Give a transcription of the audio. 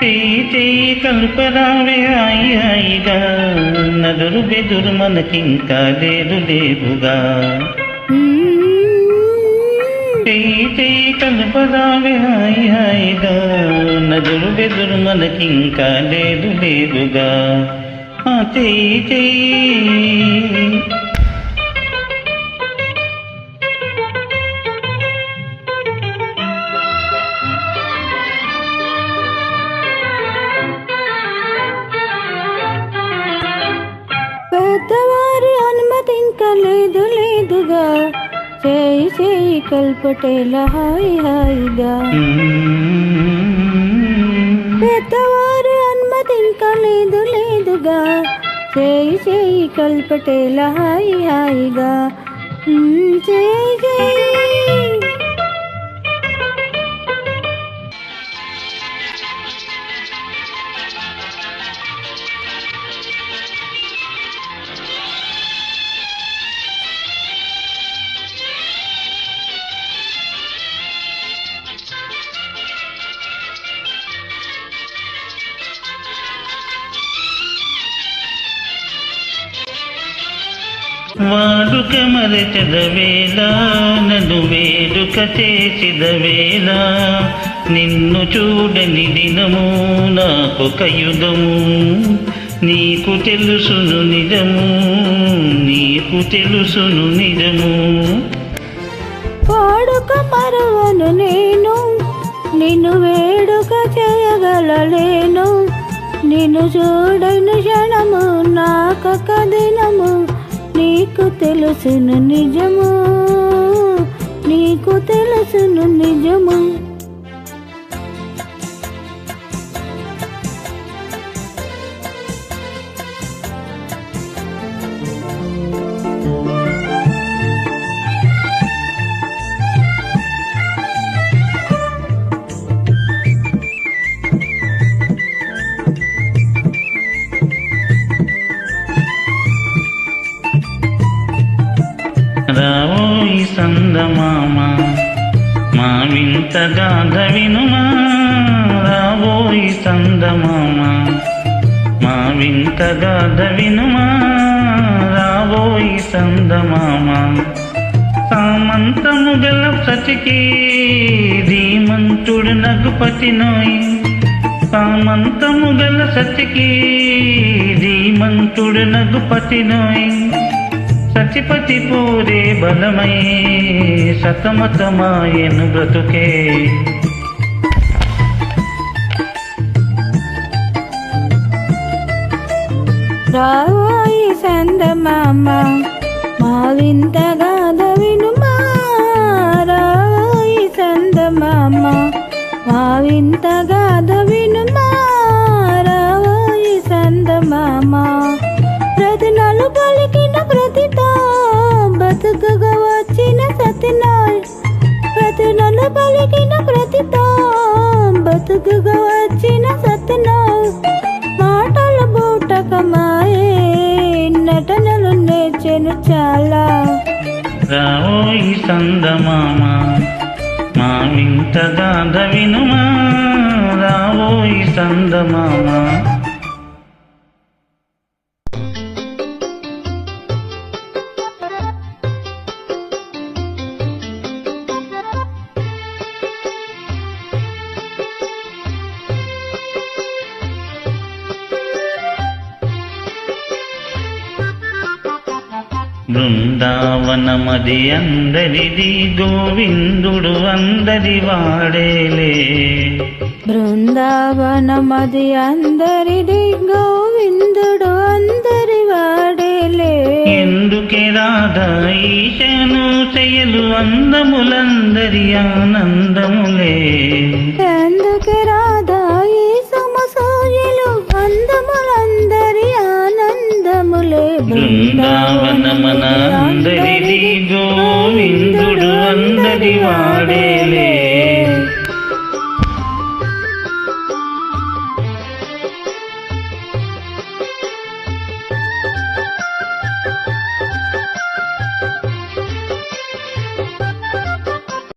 చేయి కలుపరావే హాయి హాయిగా, నదురు బెదురు మనకింకా లేదుగా. చేయి కలుపరావే హాయి హాయిగా, నదురు బెదురు మనకింకా లేదుగా. చేయి పెద్దవారి అనుమతి ఇంకా లేదుగా, చేయి కల్పటేలా హాయి హాయిగా. పెద్దవారి అనుమతి ఇంకా లేదుగా, చేయి కల్పటేలా హాయి హాయిగా. చేయి వాడుక మరచెదవేళ, నన్ను వేడుక చేసిదవేళ, నిన్ను చూడని దినము నాకొక యుగము. నీకు తెలుసును నిజము, నీకు తెలుసును నిజము. వాడుక మరవను నేను, నిన్ను వేడుక చేయగలలేను. నిన్ను చూడని క్షణము నాకొక దినము. నీకు తెలుసును నిజము, నీకు తెలుసును నిజము. రావోయి సందమామ మా వింత గాథ వినుమా, రావోయి సందమామ మా వింత గాథ వినుమా, రావోయి సందమామ. సామంతము గల సతికి ధీమంతుడు నగుపతి నోయి, సామంతము గల సతికి ధీమంతుడు నగుపతి నోయి. సతిపతి పూరే బలమై సతమతమాయను బ్రతుకే. రావోయి సందమామ మా వింత గాథ వినుమా, రావోయి సందమామ మా వింత గాథ వినుమా, రావోయి సందమామ. ప్రతి నలు పలికిన ప్రతితో బతుకగా వచ్చిన సతినాయ్, ప్రతి నలు పలికిన ప్రతితో బతుకగా వచ్చిన సతినాయ్. మాటలు బూటకమాయే నటనలు నేర్చెను చాలా. రావోయి సందమామ మా వింత గాథ వినుమా, రావోయి సందమామ. బృందావనమది అందరిది, గోవిందుడు అందరి వాడేలే. బృందావనమది అందరిది, గోవిందుడు అందరి వాడేలే. ఎందుకే రాధా ఈశను చెయ్యలు అందములందరి ఆనందములే. ఎందుకే రాధా ఈ సమసూయలు అందములందరి ఆనందములే. బృందావనమన అందరి